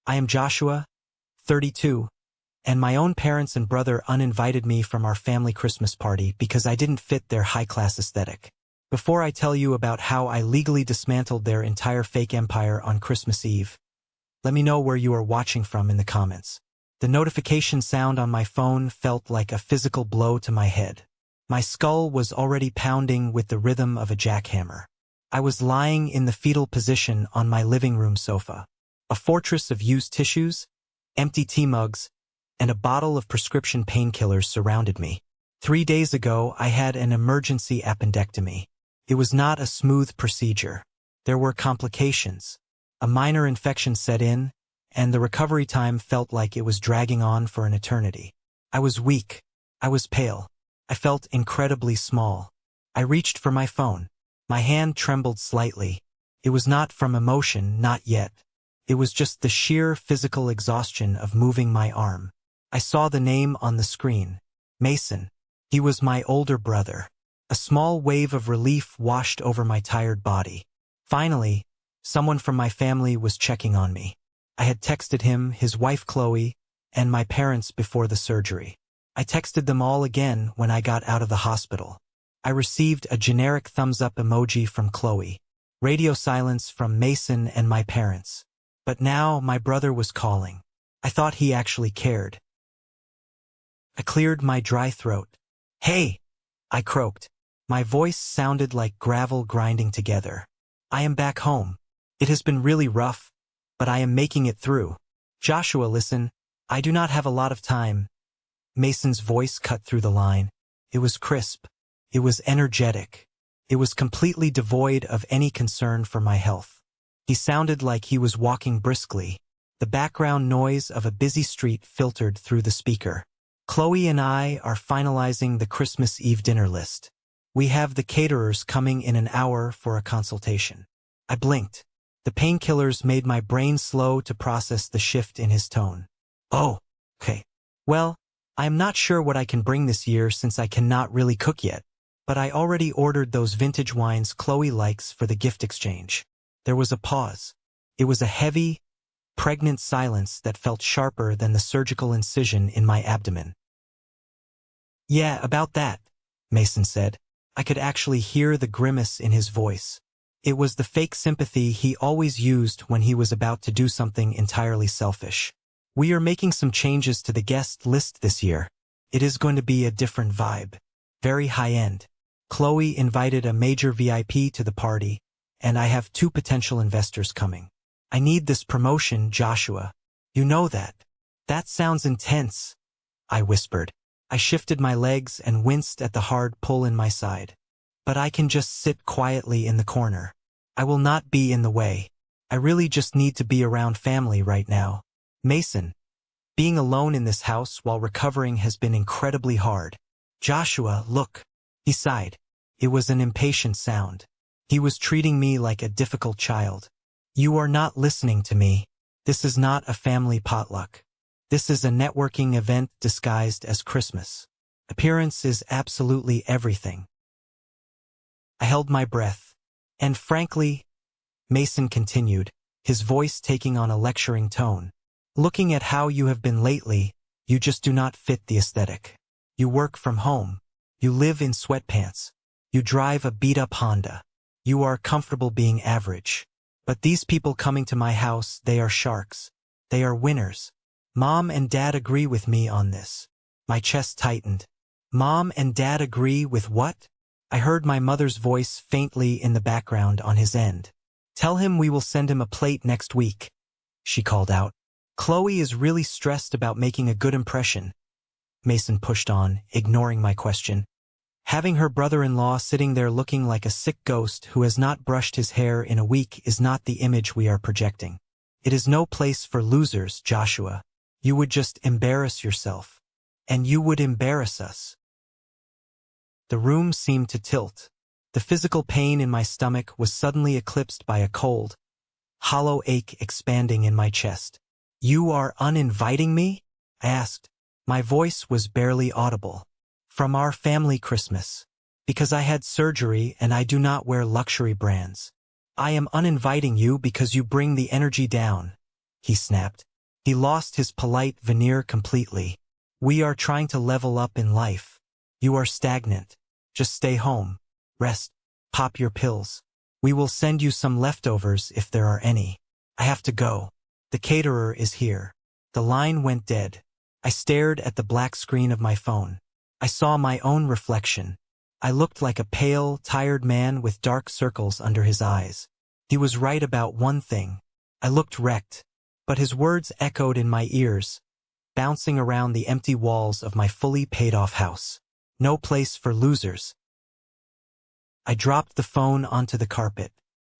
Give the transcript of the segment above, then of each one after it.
I am Joshua, 32, and my own parents and brother uninvited me from our family Christmas party because I didn't fit their high-class aesthetic. Before I tell you about how I legally dismantled their entire fake empire on Christmas Eve, let me know where you are watching from in the comments. The notification sound on my phone felt like a physical blow to my head. My skull was already pounding with the rhythm of a jackhammer. I was lying in the fetal position on my living room sofa. A fortress of used tissues, empty tea mugs, and a bottle of prescription painkillers surrounded me. 3 days ago, I had an emergency appendectomy. It was not a smooth procedure. There were complications. A minor infection set in, and the recovery time felt like it was dragging on for an eternity. I was weak. I was pale. I felt incredibly small. I reached for my phone. My hand trembled slightly. It was not from emotion, not yet. It was just the sheer physical exhaustion of moving my arm. I saw the name on the screen. Mason. He was my older brother. A small wave of relief washed over my tired body. Finally, someone from my family was checking on me. I had texted him, his wife Chloe, and my parents before the surgery. I texted them all again when I got out of the hospital. I received a generic thumbs-up emoji from Chloe. Radio silence from Mason and my parents. But now my brother was calling. I thought he actually cared. I cleared my dry throat. "Hey!" I croaked. My voice sounded like gravel grinding together. "I am back home. It has been really rough, but I am making it through. Joshua, listen, I do not have a lot of time." Mason's voice cut through the line. It was crisp. It was energetic. It was completely devoid of any concern for my health. He sounded like he was walking briskly. The background noise of a busy street filtered through the speaker. "Chloe and I are finalizing the Christmas Eve dinner list. We have the caterers coming in an hour for a consultation." I blinked. The painkillers made my brain slow to process the shift in his tone. "Oh, okay. Well, I am not sure what I can bring this year since I cannot really cook yet, but I already ordered those vintage wines Chloe likes for the gift exchange." There was a pause. It was a heavy, pregnant silence that felt sharper than the surgical incision in my abdomen. "Yeah, about that," Mason said. I could actually hear the grimace in his voice. It was the fake sympathy he always used when he was about to do something entirely selfish. "We are making some changes to the guest list this year. It is going to be a different vibe. Very high-end. Chloe invited a major VIP to the party, and I have 2 potential investors coming. I need this promotion, Joshua. You know that." "That sounds intense," I whispered. I shifted my legs and winced at the hard pull in my side. "But I can just sit quietly in the corner. I will not be in the way. I really just need to be around family right now." "Mason, being alone in this house while recovering has been incredibly hard." "Joshua, look." He sighed. It was an impatient sound. He was treating me like a difficult child. "You are not listening to me. This is not a family potluck. This is a networking event disguised as Christmas. Appearance is absolutely everything." I held my breath. "And frankly," Mason continued, his voice taking on a lecturing tone, "looking at how you have been lately, you just do not fit the aesthetic. You work from home. You live in sweatpants. You drive a beat-up Honda. You are comfortable being average. But these people coming to my house, they are sharks. They are winners. Mom and Dad agree with me on this." My chest tightened. "Mom and Dad agree with what?" I heard my mother's voice faintly in the background on his end. "Tell him we will send him a plate next week," she called out. "Chloe is really stressed about making a good impression," Mason pushed on, ignoring my question. "Having her brother-in-law sitting there looking like a sick ghost who has not brushed his hair in a week is not the image we are projecting. It is no place for losers, Joshua. You would just embarrass yourself. And you would embarrass us." The room seemed to tilt. The physical pain in my stomach was suddenly eclipsed by a cold, hollow ache expanding in my chest. "You are uninviting me?" I asked. My voice was barely audible. "From our family Christmas. Because I had surgery and I do not wear luxury brands. I am uninviting you because you bring the energy down," he snapped. He lost his polite veneer completely. "We are trying to level up in life. You are stagnant. Just stay home. Rest. Pop your pills. We will send you some leftovers if there are any. I have to go. The caterer is here." The line went dead. I stared at the black screen of my phone. I saw my own reflection. I looked like a pale, tired man with dark circles under his eyes. He was right about one thing. I looked wrecked, but his words echoed in my ears, bouncing around the empty walls of my fully paid-off house. No place for losers. I dropped the phone onto the carpet.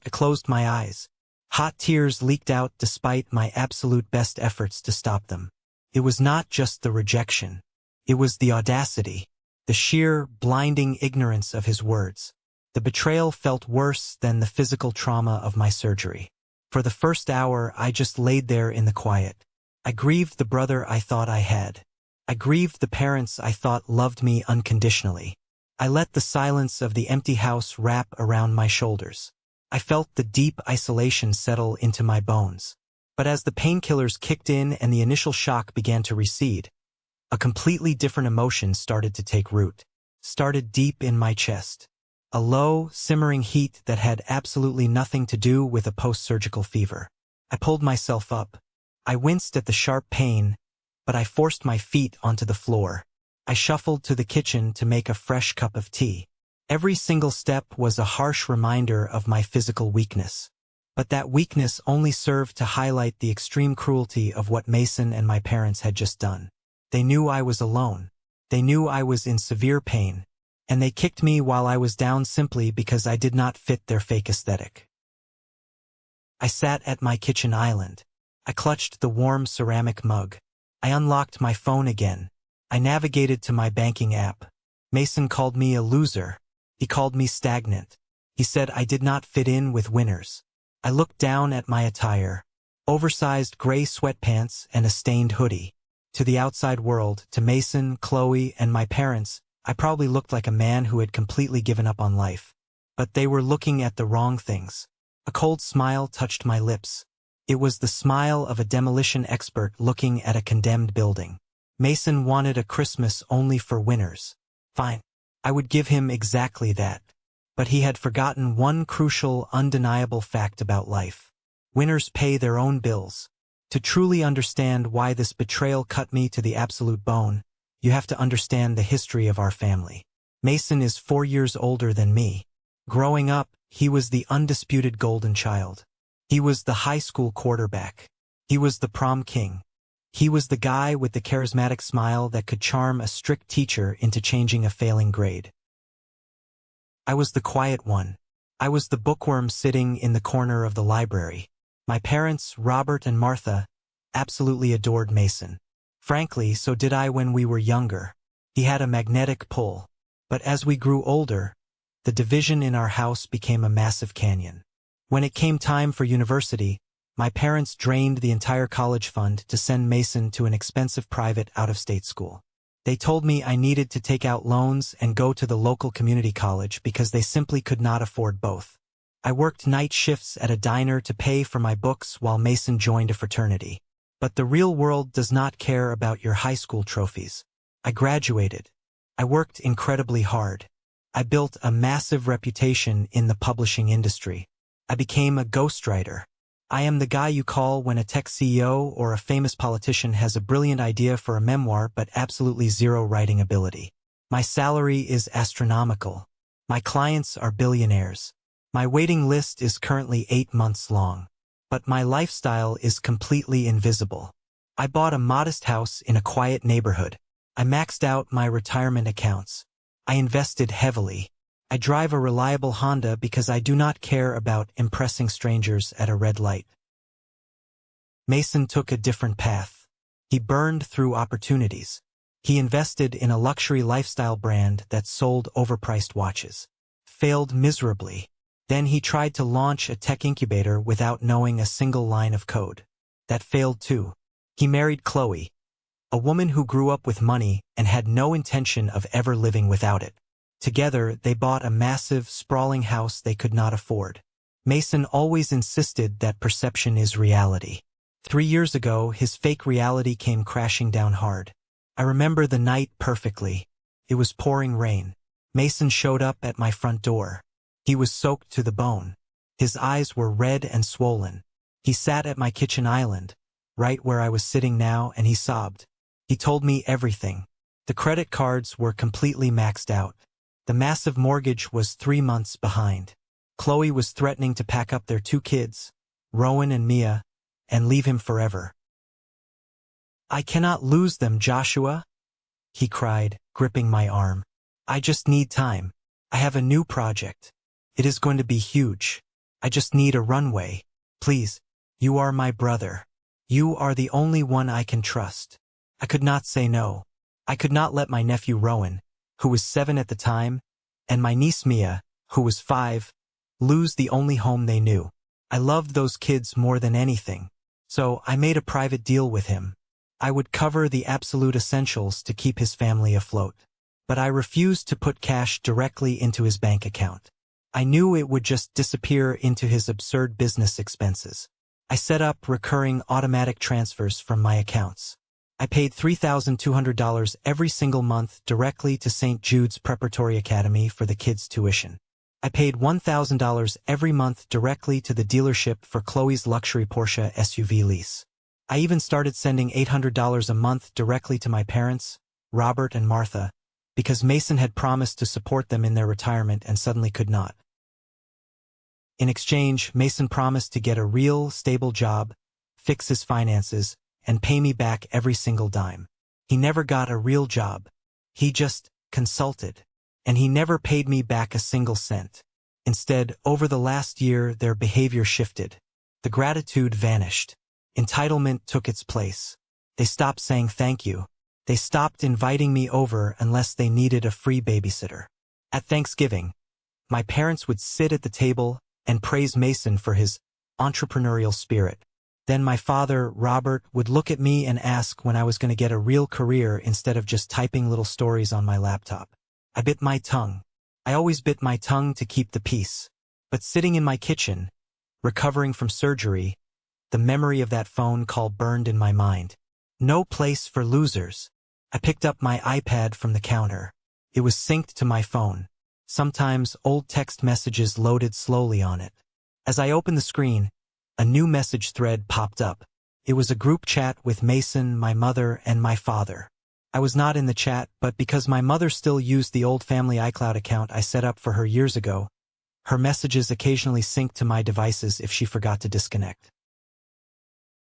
I closed my eyes. Hot tears leaked out despite my absolute best efforts to stop them. It was not just the rejection. It was the audacity, the sheer, blinding ignorance of his words. The betrayal felt worse than the physical trauma of my surgery. For the first hour, I just laid there in the quiet. I grieved the brother I thought I had. I grieved the parents I thought loved me unconditionally. I let the silence of the empty house wrap around my shoulders. I felt the deep isolation settle into my bones. But as the painkillers kicked in and the initial shock began to recede, a completely different emotion started to take root. Started deep in my chest. A low, simmering heat that had absolutely nothing to do with a post-surgical fever. I pulled myself up. I winced at the sharp pain, but I forced my feet onto the floor. I shuffled to the kitchen to make a fresh cup of tea. Every single step was a harsh reminder of my physical weakness. But that weakness only served to highlight the extreme cruelty of what Mason and my parents had just done. They knew I was alone. They knew I was in severe pain. And they kicked me while I was down simply because I did not fit their fake aesthetic. I sat at my kitchen island. I clutched the warm ceramic mug. I unlocked my phone again. I navigated to my banking app. Mason called me a loser. He called me stagnant. He said I did not fit in with winners. I looked down at my attire. Oversized gray sweatpants and a stained hoodie. To the outside world, to Mason, Chloe, and my parents, I probably looked like a man who had completely given up on life. But they were looking at the wrong things. A cold smile touched my lips. It was the smile of a demolition expert looking at a condemned building. Mason wanted a Christmas only for winners. Fine. I would give him exactly that. But he had forgotten one crucial, undeniable fact about life. Winners pay their own bills. To truly understand why this betrayal cut me to the absolute bone, you have to understand the history of our family. Mason is 4 years older than me. Growing up, he was the undisputed golden child. He was the high school quarterback. He was the prom king. He was the guy with the charismatic smile that could charm a strict teacher into changing a failing grade. I was the quiet one. I was the bookworm sitting in the corner of the library. My parents, Robert and Martha, absolutely adored Mason. Frankly, so did I when we were younger. He had a magnetic pull. But as we grew older, the division in our house became a massive canyon. When it came time for university, my parents drained the entire college fund to send Mason to an expensive private out-of-state school. They told me I needed to take out loans and go to the local community college because they simply could not afford both. I worked night shifts at a diner to pay for my books while Mason joined a fraternity. But the real world does not care about your high school trophies. I graduated. I worked incredibly hard. I built a massive reputation in the publishing industry. I became a ghostwriter. I am the guy you call when a tech CEO or a famous politician has a brilliant idea for a memoir but absolutely zero writing ability. My salary is astronomical. My clients are billionaires. My waiting list is currently 8 months long. But my lifestyle is completely invisible. I bought a modest house in a quiet neighborhood. I maxed out my retirement accounts. I invested heavily. I drive a reliable Honda because I do not care about impressing strangers at a red light. Mason took a different path. He burned through opportunities. He invested in a luxury lifestyle brand that sold overpriced watches. Failed miserably. Then he tried to launch a tech incubator without knowing a single line of code. That failed too. He married Chloe, a woman who grew up with money and had no intention of ever living without it. Together, they bought a massive, sprawling house they could not afford. Mason always insisted that perception is reality. 3 years ago, his fake reality came crashing down hard. I remember the night perfectly. It was pouring rain. Mason showed up at my front door. He was soaked to the bone. His eyes were red and swollen. He sat at my kitchen island, right where I was sitting now, and he sobbed. He told me everything. The credit cards were completely maxed out. The massive mortgage was 3 months behind. Chloe was threatening to pack up their 2 kids, Rowan and Mia, and leave him forever. "I cannot lose them, Joshua," he cried, gripping my arm. "I just need time. I have a new project. It is going to be huge. I just need a runway. Please, you are my brother. You are the only one I can trust." I could not say no. I could not let my nephew Rowan, who was 7 at the time, and my niece Mia, who was 5, lose the only home they knew. I loved those kids more than anything. So I made a private deal with him. I would cover the absolute essentials to keep his family afloat. But I refused to put cash directly into his bank account. I knew it would just disappear into his absurd business expenses. I set up recurring automatic transfers from my accounts. I paid $3,200 every single month directly to St. Jude's Preparatory Academy for the kids' tuition. I paid $1,000 every month directly to the dealership for Chloe's luxury Porsche SUV lease. I even started sending $800 a month directly to my parents, Robert and Martha, because Mason had promised to support them in their retirement and suddenly could not. In exchange, Mason promised to get a real, stable job, fix his finances, and pay me back every single dime. He never got a real job. He just consulted. And he never paid me back a single cent. Instead, over the last year, their behavior shifted. The gratitude vanished. Entitlement took its place. They stopped saying thank you. They stopped inviting me over unless they needed a free babysitter. At Thanksgiving, my parents would sit at the table and praise Mason for his entrepreneurial spirit. Then my father, Robert, would look at me and ask when I was going to get a real career instead of just typing little stories on my laptop. I bit my tongue. I always bit my tongue to keep the peace. But sitting in my kitchen, recovering from surgery, the memory of that phone call burned in my mind. No place for losers. I picked up my iPad from the counter. It was synced to my phone. Sometimes old text messages loaded slowly on it. As I opened the screen, a new message thread popped up. It was a group chat with Mason, my mother, and my father. I was not in the chat, but because my mother still used the old family iCloud account I set up for her years ago, her messages occasionally synced to my devices if she forgot to disconnect.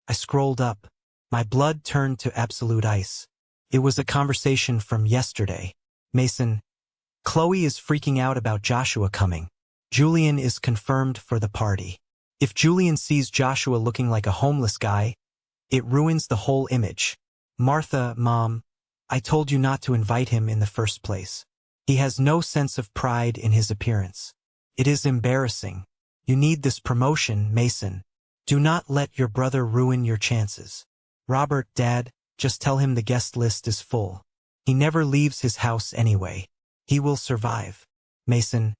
I scrolled up. My blood turned to absolute ice. It was a conversation from yesterday. Mason, Chloe is freaking out about Joshua coming. Julian is confirmed for the party. If Julian sees Joshua looking like a homeless guy, it ruins the whole image. Martha, Mom, I told you not to invite him in the first place. He has no sense of pride in his appearance. It is embarrassing. You need this promotion, Mason. Do not let your brother ruin your chances. Robert, Dad, just tell him the guest list is full. He never leaves his house anyway. He will survive. Mason,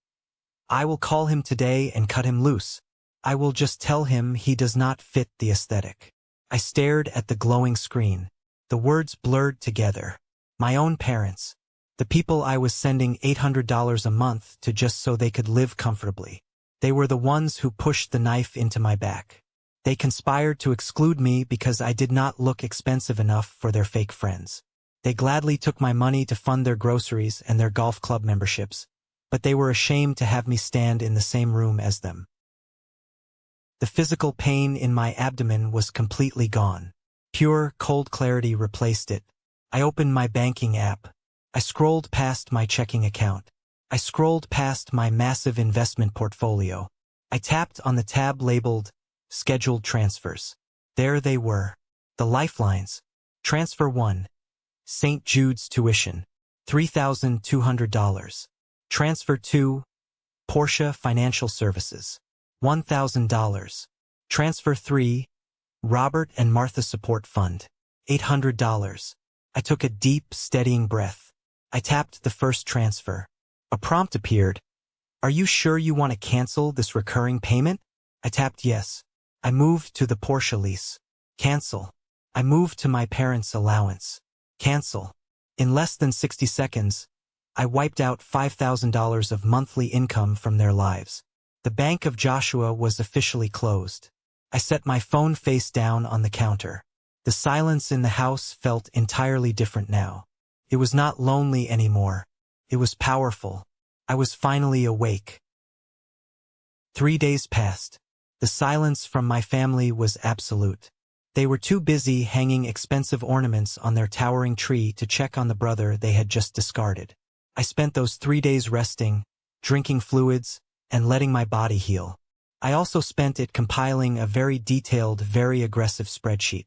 I will call him today and cut him loose. I will just tell him he does not fit the aesthetic. I stared at the glowing screen. The words blurred together. My own parents. The people I was sending $800 a month to just so they could live comfortably. They were the ones who pushed the knife into my back. They conspired to exclude me because I did not look expensive enough for their fake friends. They gladly took my money to fund their groceries and their golf club memberships, but they were ashamed to have me stand in the same room as them. The physical pain in my abdomen was completely gone. Pure, cold clarity replaced it. I opened my banking app. I scrolled past my checking account. I scrolled past my massive investment portfolio. I tapped on the tab labeled Scheduled Transfers. There they were. The lifelines. Transfer 1. St. Jude's tuition. $3,200. Transfer 2. Porsche Financial Services. $1,000. Transfer 3. Robert and Martha Support Fund. $800. I took a deep, steadying breath. I tapped the first transfer. A prompt appeared. Are you sure you want to cancel this recurring payment? I tapped yes. I moved to the Porsche lease. Cancel. I moved to my parents' allowance. Cancel. In less than 60 seconds, I wiped out $5,000 of monthly income from their lives. The bank of Joshua was officially closed. I set my phone face down on the counter. The silence in the house felt entirely different now. It was not lonely anymore. It was powerful. I was finally awake. 3 days passed. The silence from my family was absolute. They were too busy hanging expensive ornaments on their towering tree to check on the brother they had just discarded. I spent those 3 days resting, drinking fluids, and letting my body heal. I also spent it compiling a very detailed, very aggressive spreadsheet.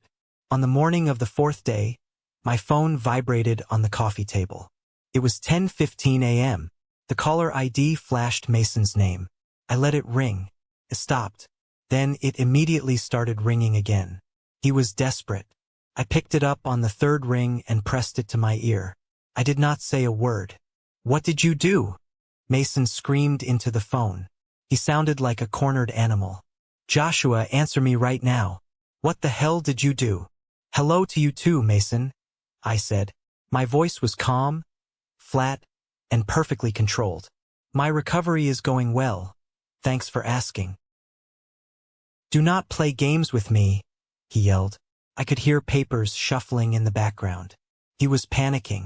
On the morning of the 4th day, my phone vibrated on the coffee table. It was 10:15 a.m. The caller ID flashed Mason's name. I let it ring. It stopped. Then it immediately started ringing again. He was desperate. I picked it up on the 3rd ring and pressed it to my ear. I did not say a word. "What did you do?" Mason screamed into the phone. He sounded like a cornered animal. "Joshua, answer me right now. What the hell did you do?" "Hello to you too, Mason," I said. My voice was calm, flat, and perfectly controlled. "My recovery is going well. Thanks for asking." "Do not play games with me," he yelled. I could hear papers shuffling in the background. He was panicking.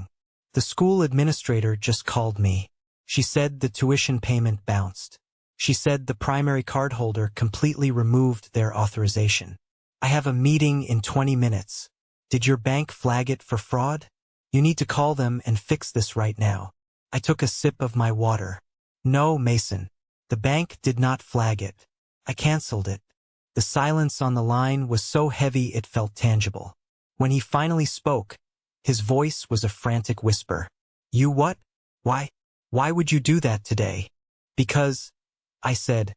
"The school administrator just called me. She said the tuition payment bounced. She said the primary cardholder completely removed their authorization. I have a meeting in 20 minutes. Did your bank flag it for fraud? You need to call them and fix this right now." I took a sip of my water. "No, Mason. The bank did not flag it. I canceled it." The silence on the line was so heavy it felt tangible. When he finally spoke, his voice was a frantic whisper. "You what? Why? Why would you do that today?" "Because," I said,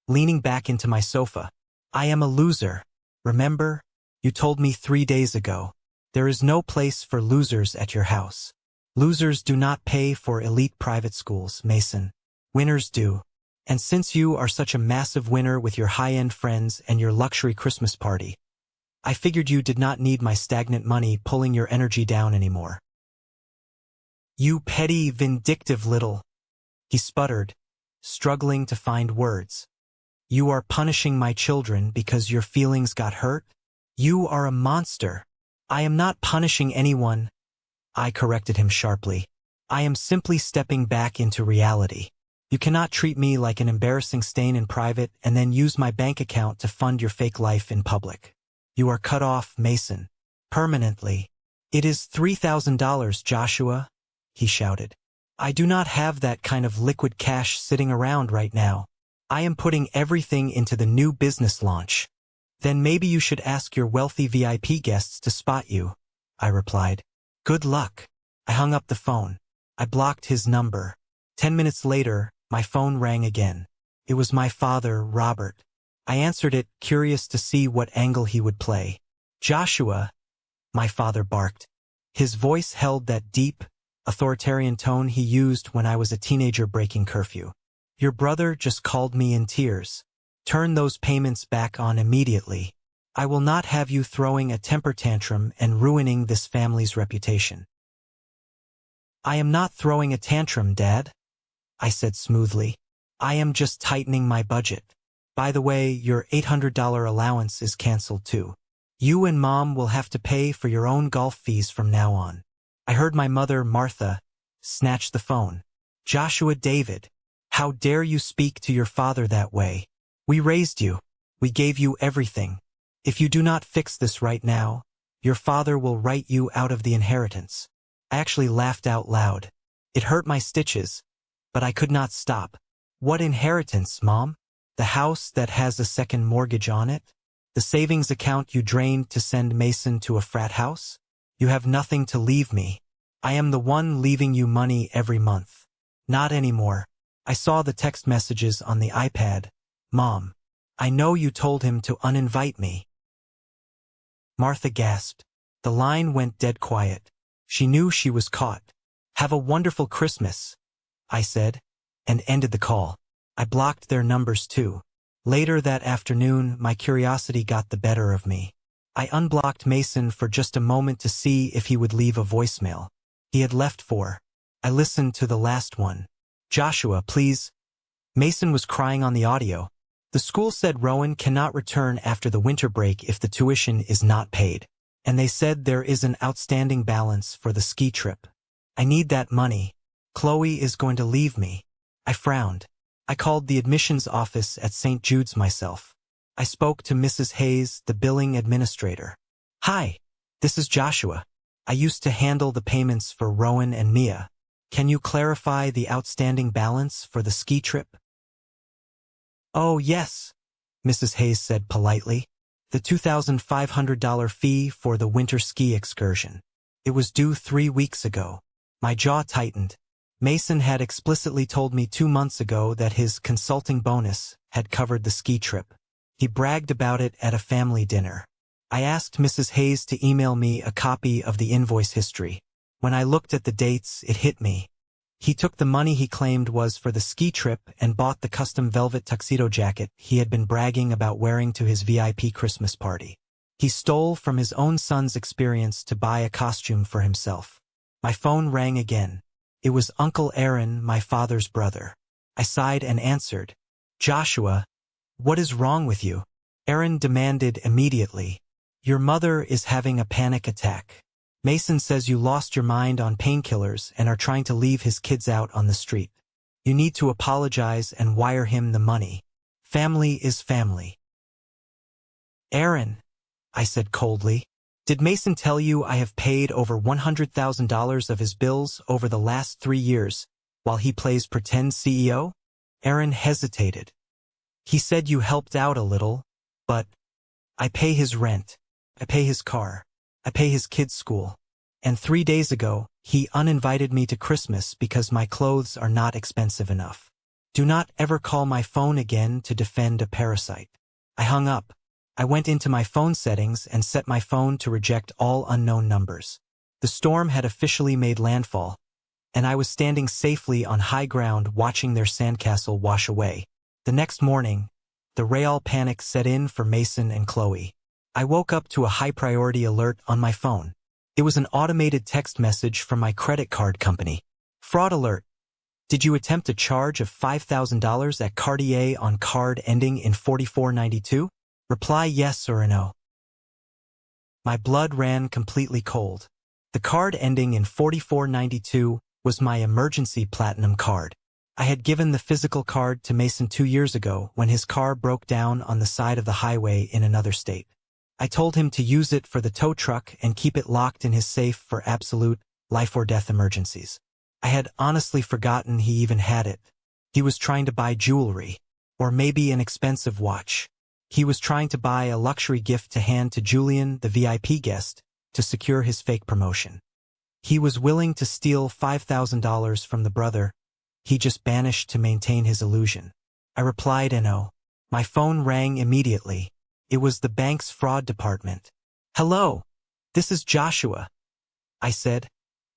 leaning back into my sofa, "I am a loser. Remember? You told me 3 days ago. There is no place for losers at your house. Losers do not pay for elite private schools, Mason. Winners do. And since you are such a massive winner with your high-end friends and your luxury Christmas party, I figured you did not need my stagnant money pulling your energy down anymore." "You petty, vindictive little," he sputtered, struggling to find words. "You are punishing my children because your feelings got hurt? You are a monster." "I am not punishing anyone," I corrected him sharply. "I am simply stepping back into reality. You cannot treat me like an embarrassing stain in private and then use my bank account to fund your fake life in public. You are cut off, Mason. Permanently." "It is $3,000, Joshua," he shouted. "I do not have that kind of liquid cash sitting around right now. I am putting everything into the new business launch." "Then maybe you should ask your wealthy VIP guests to spot you," I replied. "Good luck." I hung up the phone. I blocked his number. 10 minutes later, my phone rang again. It was my father, Robert. I answered it, curious to see what angle he would play. "Joshua," my father barked. His voice held that deep, authoritarian tone he used when I was a teenager breaking curfew. "Your brother just called me in tears. Turn those payments back on immediately. I will not have you throwing a temper tantrum and ruining this family's reputation." "I am not throwing a tantrum, Dad," I said smoothly. "I am just tightening my budget. By the way, your $800 allowance is canceled too. You and Mom will have to pay for your own golf fees from now on." I heard my mother, Martha, snatch the phone. "Joshua David, how dare you speak to your father that way? We raised you. We gave you everything. If you do not fix this right now, your father will write you out of the inheritance." I actually laughed out loud. It hurt my stitches, but I could not stop. "What inheritance, Mom? The house that has a second mortgage on it? The savings account you drained to send Mason to a frat house? You have nothing to leave me. I am the one leaving you money every month." "Not anymore." I saw the text messages on the iPad. "Mom, I know you told him to uninvite me." Martha gasped. The line went dead quiet. She knew she was caught. "Have a wonderful Christmas," I said, and ended the call. I blocked their numbers too. Later that afternoon, my curiosity got the better of me. I unblocked Mason for just a moment to see if he would leave a voicemail. He had left 4. I listened to the last one. "Joshua, please." Mason was crying on the audio. "The school said Rowan cannot return after the winter break if the tuition is not paid. And they said there is an outstanding balance for the ski trip. I need that money. Chloe is going to leave me." I frowned. I called the admissions office at St. Jude's myself. I spoke to Mrs. Hayes, the billing administrator. "Hi, this is Joshua. I used to handle the payments for Rowan and Mia. Can you clarify the outstanding balance for the ski trip?" "Oh, yes," Mrs. Hayes said politely. "The $2,500 fee for the winter ski excursion. It was due 3 weeks ago." My jaw tightened. Mason had explicitly told me 2 months ago that his consulting bonus had covered the ski trip. He bragged about it at a family dinner. I asked Mrs. Hayes to email me a copy of the invoice history. When I looked at the dates, it hit me. He took the money he claimed was for the ski trip and bought the custom velvet tuxedo jacket he had been bragging about wearing to his VIP Christmas party. He stole from his own son's experience to buy a costume for himself. My phone rang again. It was Uncle Aaron, my father's brother. I sighed and answered. "Joshua, what is wrong with you?" Aaron demanded immediately. "Your mother is having a panic attack. Mason says you lost your mind on painkillers and are trying to leave his kids out on the street. You need to apologize and wire him the money. Family is family." "Aaron," I said coldly, "did Mason tell you I have paid over $100,000 of his bills over the last 3 years while he plays pretend CEO?" Aaron hesitated. "He said you helped out a little, but I pay his rent. I pay his car. I pay his kids' school. And 3 days ago, he uninvited me to Christmas because my clothes are not expensive enough. Do not ever call my phone again to defend a parasite." I hung up. I went into my phone settings and set my phone to reject all unknown numbers. The storm had officially made landfall, and I was standing safely on high ground watching their sandcastle wash away. The next morning, the real panic set in for Mason and Chloe. I woke up to a high-priority alert on my phone. It was an automated text message from my credit card company. "Fraud alert. Did you attempt a charge of $5,000 at Cartier on card ending in 4492? Reply yes or no." My blood ran completely cold. The card ending in 4492 was my emergency platinum card. I had given the physical card to Mason 2 years ago when his car broke down on the side of the highway in another state. I told him to use it for the tow truck and keep it locked in his safe for absolute life-or-death emergencies. I had honestly forgotten he even had it. He was trying to buy jewelry, or maybe an expensive watch. He was trying to buy a luxury gift to hand to Julian, the VIP guest, to secure his fake promotion. He was willing to steal $5,000 from the brother he just banished to maintain his illusion. I replied no. My phone rang immediately. It was the bank's fraud department. "Hello, this is Joshua," I said,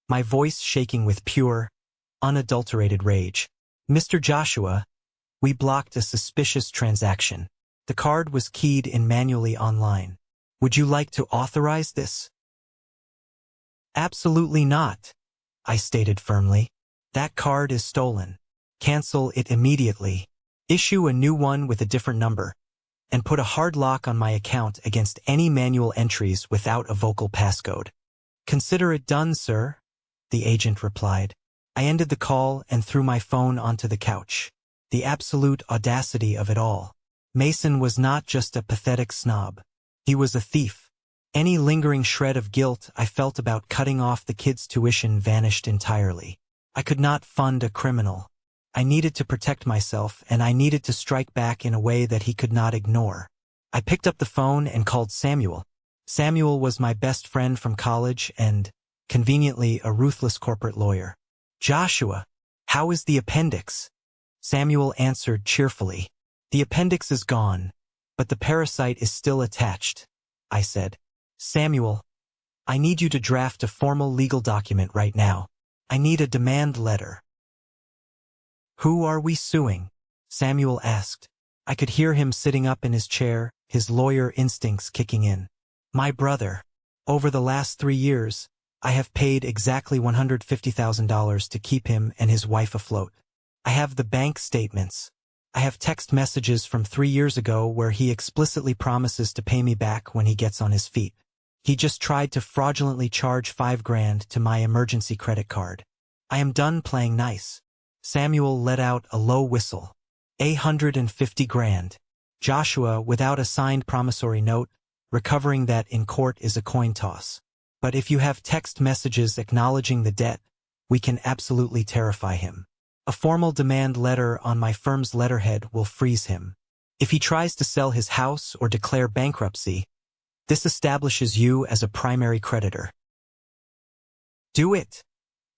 my voice shaking with pure, unadulterated rage. "Mr. Joshua, we blocked a suspicious transaction. The card was keyed in manually online. Would you like to authorize this?" "Absolutely not," I stated firmly. "That card is stolen. Cancel it immediately. Issue a new one with a different number, and put a hard lock on my account against any manual entries without a vocal passcode." "Consider it done, sir," the agent replied. I ended the call and threw my phone onto the couch. The absolute audacity of it all. Mason was not just a pathetic snob. He was a thief. Any lingering shred of guilt I felt about cutting off the kids' tuition vanished entirely. I could not fund a criminal. I needed to protect myself, and I needed to strike back in a way that he could not ignore. I picked up the phone and called Samuel. Samuel was my best friend from college and, conveniently, a ruthless corporate lawyer. "Joshua, how is the appendix?" Samuel answered cheerfully. "The appendix is gone, but the parasite is still attached," I said. "Samuel, I need you to draft a formal legal document right now. I need a demand letter." "Who are we suing?" Samuel asked. I could hear him sitting up in his chair, his lawyer instincts kicking in. My brother. Over the last 3 years, I have paid exactly $150,000 to keep him and his wife afloat. I have the bank statements. I have text messages from 3 years ago where he explicitly promises to pay me back when he gets on his feet. He just tried to fraudulently charge $5,000 to my emergency credit card. I am done playing nice. Samuel let out a low whistle. $150,000. Joshua, without a signed promissory note, recovering that in court is a coin toss. But if you have text messages acknowledging the debt, we can absolutely terrify him. A formal demand letter on my firm's letterhead will freeze him. If he tries to sell his house or declare bankruptcy, this establishes you as a primary creditor. Do it,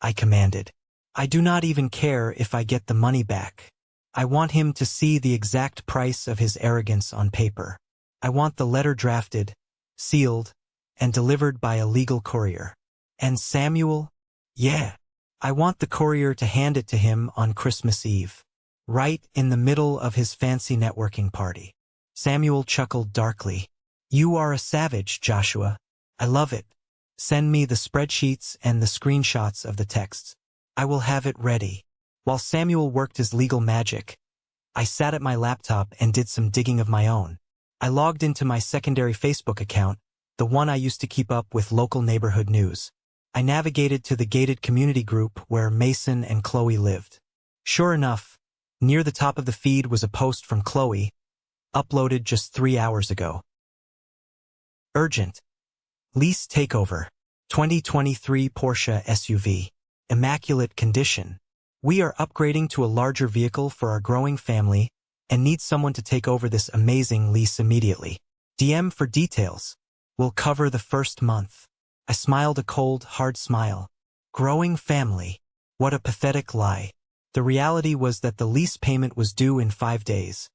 I commanded. I do not even care if I get the money back. I want him to see the exact price of his arrogance on paper. I want the letter drafted, sealed, and delivered by a legal courier. And Samuel? Yeah. I want the courier to hand it to him on Christmas Eve, right in the middle of his fancy networking party. Samuel chuckled darkly. You are a savage, Joshua. I love it. Send me the spreadsheets and the screenshots of the texts. I will have it ready. While Samuel worked his legal magic, I sat at my laptop and did some digging of my own. I logged into my secondary Facebook account, the one I used to keep up with local neighborhood news. I navigated to the gated community group where Mason and Chloe lived. Sure enough, near the top of the feed was a post from Chloe, uploaded just 3 hours ago. Urgent. Lease takeover. 2023 Porsche SUV. Immaculate condition. We are upgrading to a larger vehicle for our growing family and need someone to take over this amazing lease immediately. DM for details. We'll cover the first month. I smiled a cold, hard smile. Growing family. What a pathetic lie. The reality was that the lease payment was due in 5 days.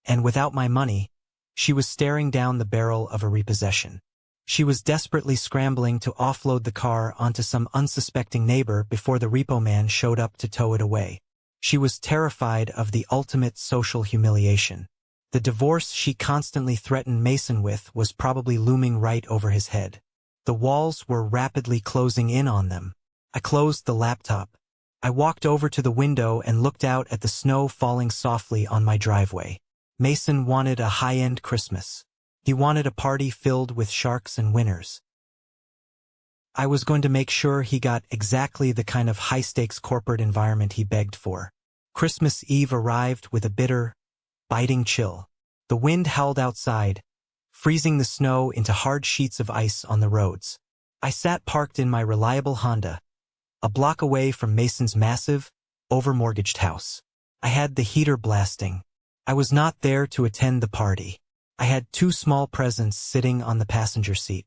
And without my money, she was staring down the barrel of a repossession. She was desperately scrambling to offload the car onto some unsuspecting neighbor before the repo man showed up to tow it away. She was terrified of the ultimate social humiliation. The divorce she constantly threatened Mason with was probably looming right over his head. The walls were rapidly closing in on them. I closed the laptop. I walked over to the window and looked out at the snow falling softly on my driveway. Mason wanted a high-end Christmas. He wanted a party filled with sharks and winners. I was going to make sure he got exactly the kind of high-stakes corporate environment he begged for. Christmas Eve arrived with a bitter, biting chill. The wind howled outside, freezing the snow into hard sheets of ice on the roads. I sat parked in my reliable Honda, a block away from Mason's massive, over-mortgaged house. I had the heater blasting. I was not there to attend the party. I had 2 small presents sitting on the passenger seat.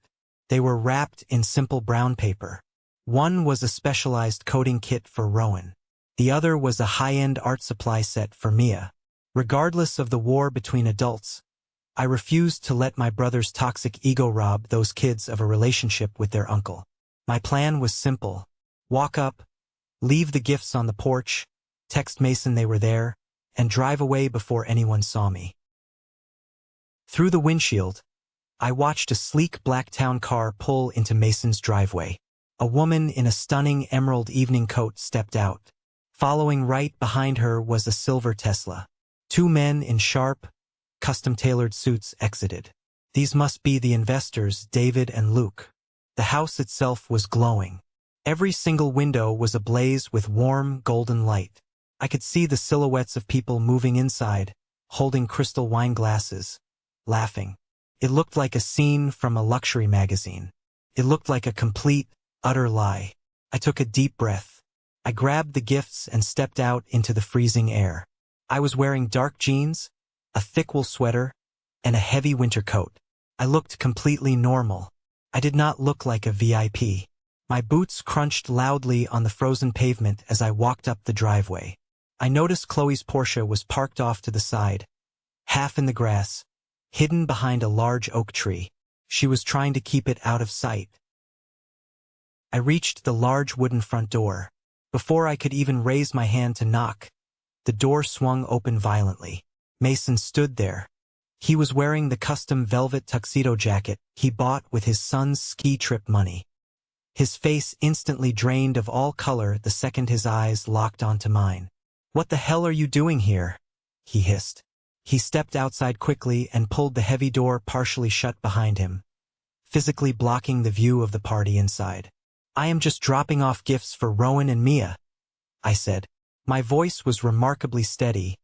They were wrapped in simple brown paper. One was a specialized coding kit for Rowan. The other was a high-end art supply set for Mia. Regardless of the war between adults, I refused to let my brother's toxic ego rob those kids of a relationship with their uncle. My plan was simple. Walk up, leave the gifts on the porch, text Mason they were there, and drive away before anyone saw me. Through the windshield, I watched a sleek black town car pull into Mason's driveway. A woman in a stunning emerald evening coat stepped out. Following right behind her was a silver Tesla. 2 men in sharp, custom-tailored suits exited. These must be the investors, David and Luke. The house itself was glowing. Every single window was ablaze with warm, golden light. I could see the silhouettes of people moving inside, holding crystal wine glasses, laughing. It looked like a scene from a luxury magazine. It looked like a complete, utter lie. I took a deep breath. I grabbed the gifts and stepped out into the freezing air. I was wearing dark jeans, a thick wool sweater, and a heavy winter coat. I looked completely normal. I did not look like a VIP. My boots crunched loudly on the frozen pavement as I walked up the driveway. I noticed Chloe's Porsche was parked off to the side, half in the grass, hidden behind a large oak tree. She was trying to keep it out of sight. I reached the large wooden front door. Before I could even raise my hand to knock, the door swung open violently. Mason stood there, He was wearing the custom velvet tuxedo jacket he bought with his son's ski trip money. His face instantly drained of all color the second his eyes locked onto mine. "What the hell are you doing here?" he hissed. He stepped outside quickly and pulled the heavy door partially shut behind him, physically blocking the view of the party inside. "I am just dropping off gifts for Rowan and Mia," I said. My voice was remarkably steady,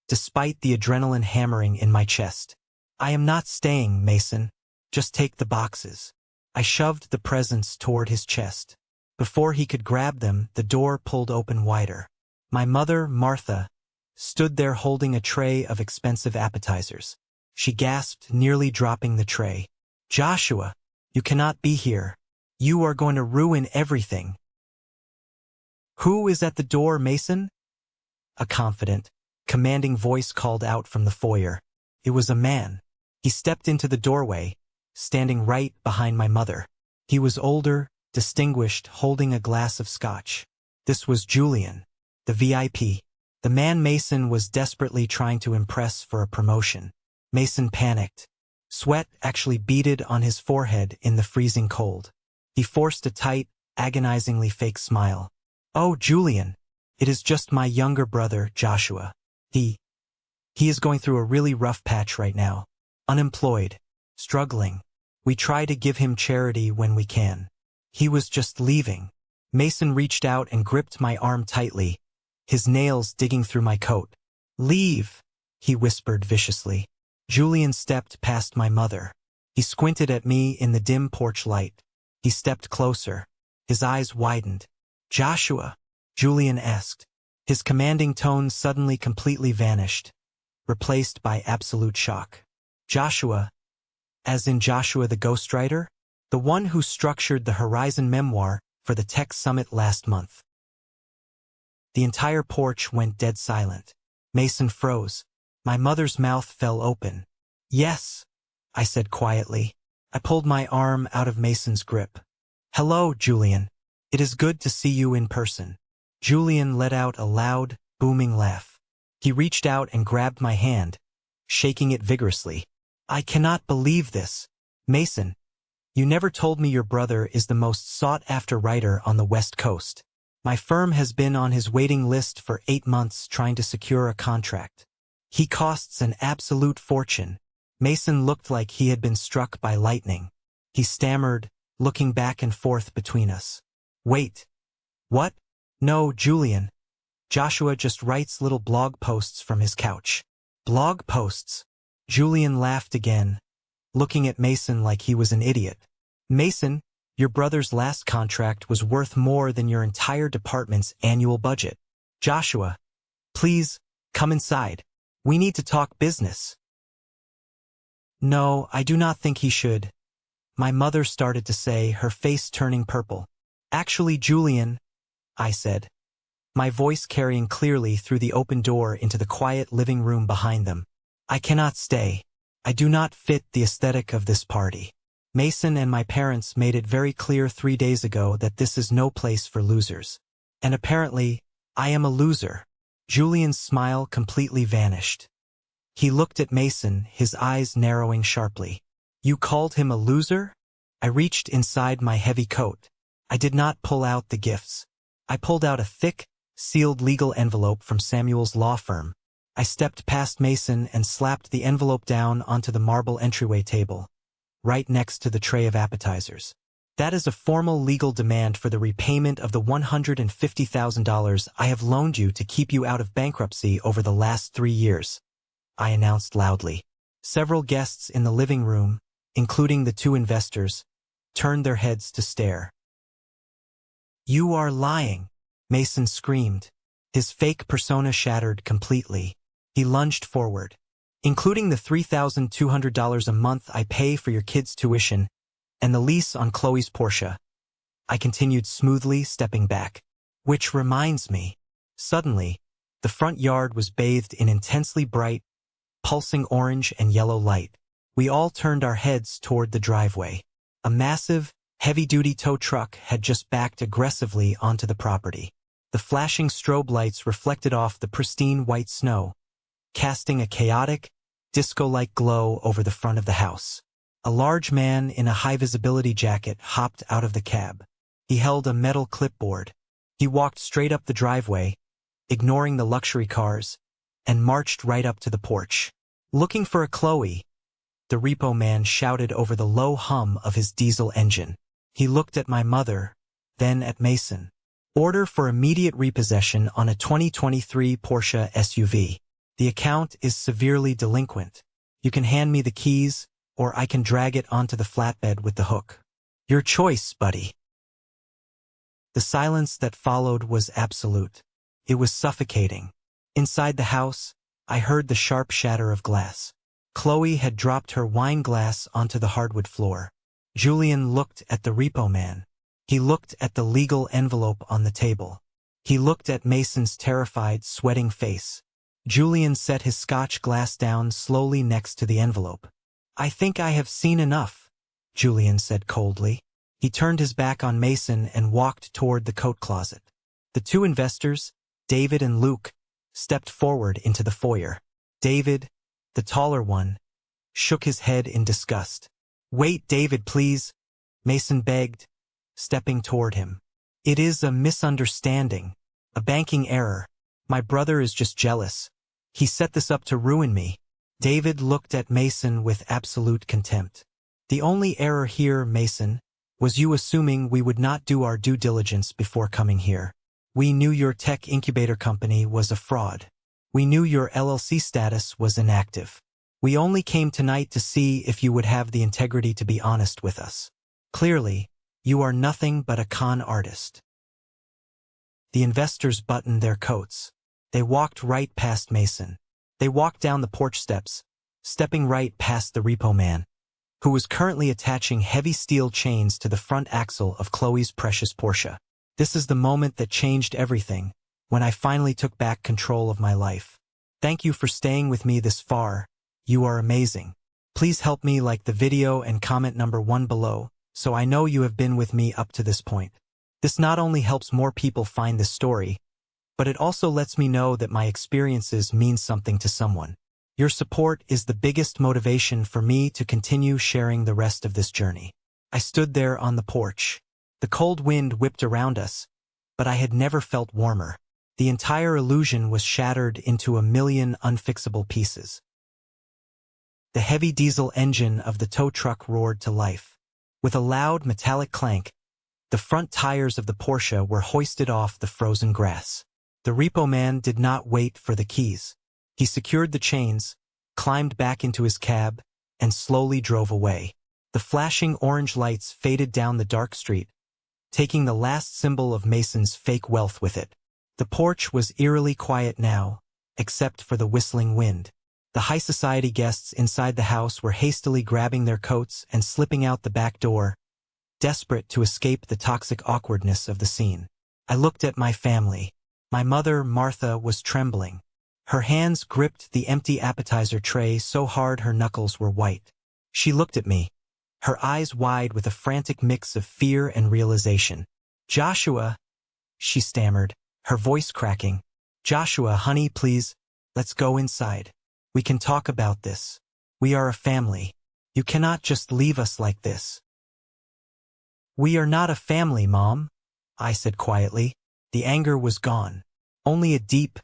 despite the adrenaline hammering in my chest. "I am not staying, Mason. Just take the boxes." I shoved the presents toward his chest. Before he could grab them, the door pulled open wider. My mother, Martha, stood there holding a tray of expensive appetizers. She gasped, nearly dropping the tray. "Joshua, you cannot be here. You are going to ruin everything." "Who is at the door, Mason?" A confident, commanding voice called out from the foyer. It was a man. He stepped into the doorway, standing right behind my mother. He was older, distinguished, holding a glass of scotch. This was Julian, the VIP. The man Mason was desperately trying to impress for a promotion. Mason panicked. Sweat actually beaded on his forehead in the freezing cold. He forced a tight, agonizingly fake smile. "Oh, Julian, it is just my younger brother, Joshua. He is going through a really rough patch right now. Unemployed, struggling. We try to give him charity when we can. He was just leaving." Mason reached out and gripped my arm tightly, his nails digging through my coat. "Leave," he whispered viciously. Julian stepped past my mother. He squinted at me in the dim porch light. He stepped closer. His eyes widened. "Joshua?" Julian asked. His commanding tone suddenly completely vanished, replaced by absolute shock. "Joshua, as in Joshua the ghostwriter? The one who structured the Horizon memoir for the tech summit last month." The entire porch went dead silent. Mason froze. My mother's mouth fell open. "Yes," I said quietly. I pulled my arm out of Mason's grip. "Hello, Julian. It is good to see you in person." Julian let out a loud, booming laugh. He reached out and grabbed my hand, shaking it vigorously. "I cannot believe this. Mason, you never told me your brother is the most sought-after writer on the West Coast. My firm has been on his waiting list for 8 months trying to secure a contract. He costs an absolute fortune." Mason looked like he had been struck by lightning. He stammered, looking back and forth between us. "Wait. What? No, Julian. Joshua just writes little blog posts from his couch." "Blog posts?" Julian laughed again, looking at Mason like he was an idiot. "Mason, your brother's last contract was worth more than your entire department's annual budget. Joshua, please, come inside. We need to talk business." "No, I do not think he should," my mother started to say, her face turning purple. "Actually, Julian," I said, my voice carrying clearly through the open door into the quiet living room behind them. "I cannot stay. I do not fit the aesthetic of this party. Mason and my parents made it very clear 3 days ago that this is no place for losers. And apparently, I am a loser." Julian's smile completely vanished. He looked at Mason, his eyes narrowing sharply. "You called him a loser?" I reached inside my heavy coat. I did not pull out the gifts. I pulled out a thick, sealed legal envelope from Samuel's law firm. I stepped past Mason and slapped the envelope down onto the marble entryway table, right next to the tray of appetizers. "That is a formal legal demand for the repayment of the $150,000 I have loaned you to keep you out of bankruptcy over the last 3 years," I announced loudly. Several guests in the living room, including the 2 investors, turned their heads to stare. "You are lying," Mason screamed. His fake persona shattered completely. He lunged forward. "Including the $3,200 a month I pay for your kids' tuition and the lease on Chloe's Porsche," I continued smoothly, stepping back. "Which reminds me." Suddenly, the front yard was bathed in intensely bright, pulsing orange and yellow light. We all turned our heads toward the driveway. A massive, heavy-duty tow truck had just backed aggressively onto the property. The flashing strobe lights reflected off the pristine white snow, casting a chaotic, disco-like glow over the front of the house. A large man in a high-visibility jacket hopped out of the cab. He held a metal clipboard. He walked straight up the driveway, ignoring the luxury cars, and marched right up to the porch. "Looking for a Chloe," the repo man shouted over the low hum of his diesel engine. He looked at my mother, then at Mason. "Order for immediate repossession on a 2023 Porsche SUV. The account is severely delinquent. You can hand me the keys, or I can drag it onto the flatbed with the hook. Your choice, buddy." The silence that followed was absolute. It was suffocating. Inside the house, I heard the sharp shatter of glass. Chloe had dropped her wine glass onto the hardwood floor. Julian looked at the repo man. He looked at the legal envelope on the table. He looked at Mason's terrified, sweating face. Julian set his Scotch glass down slowly next to the envelope. "I think I have seen enough," Julian said coldly. He turned his back on Mason and walked toward the coat closet. The two investors, David and Luke, stepped forward into the foyer. David, the taller one, shook his head in disgust. "Wait, David, please," Mason begged, stepping toward him. "It is a misunderstanding, a banking error. My brother is just jealous. He set this up to ruin me." David looked at Mason with absolute contempt. "The only error here, Mason, was you assuming we would not do our due diligence before coming here. We knew your tech incubator company was a fraud. We knew your LLC status was inactive. We only came tonight to see if you would have the integrity to be honest with us. Clearly, you are nothing but a con artist." The investors buttoned their coats. They walked right past Mason. They walked down the porch steps, stepping right past the repo man, who was currently attaching heavy steel chains to the front axle of Chloe's precious Porsche. This is the moment that changed everything, when I finally took back control of my life. Thank you for staying with me this far. You are amazing. Please help me like the video and comment number 1 below, so I know you have been with me up to this point. This not only helps more people find this story, but it also lets me know that my experiences mean something to someone. Your support is the biggest motivation for me to continue sharing the rest of this journey. I stood there on the porch. The cold wind whipped around us, but I had never felt warmer. The entire illusion was shattered into a million unfixable pieces. The heavy diesel engine of the tow truck roared to life. With a loud metallic clank, the front tires of the Porsche were hoisted off the frozen grass. The repo man did not wait for the keys. He secured the chains, climbed back into his cab, and slowly drove away. The flashing orange lights faded down the dark street, taking the last symbol of Mason's fake wealth with it. The porch was eerily quiet now, except for the whistling wind. The high society guests inside the house were hastily grabbing their coats and slipping out the back door, desperate to escape the toxic awkwardness of the scene. I looked at my family. My mother, Martha, was trembling. Her hands gripped the empty appetizer tray so hard her knuckles were white. She looked at me, her eyes wide with a frantic mix of fear and realization. "Joshua," she stammered, her voice cracking. "Joshua, honey, please, let's go inside. We can talk about this. We are a family. You cannot just leave us like this." "We are not a family, Mom," I said quietly. The anger was gone. Only a deep,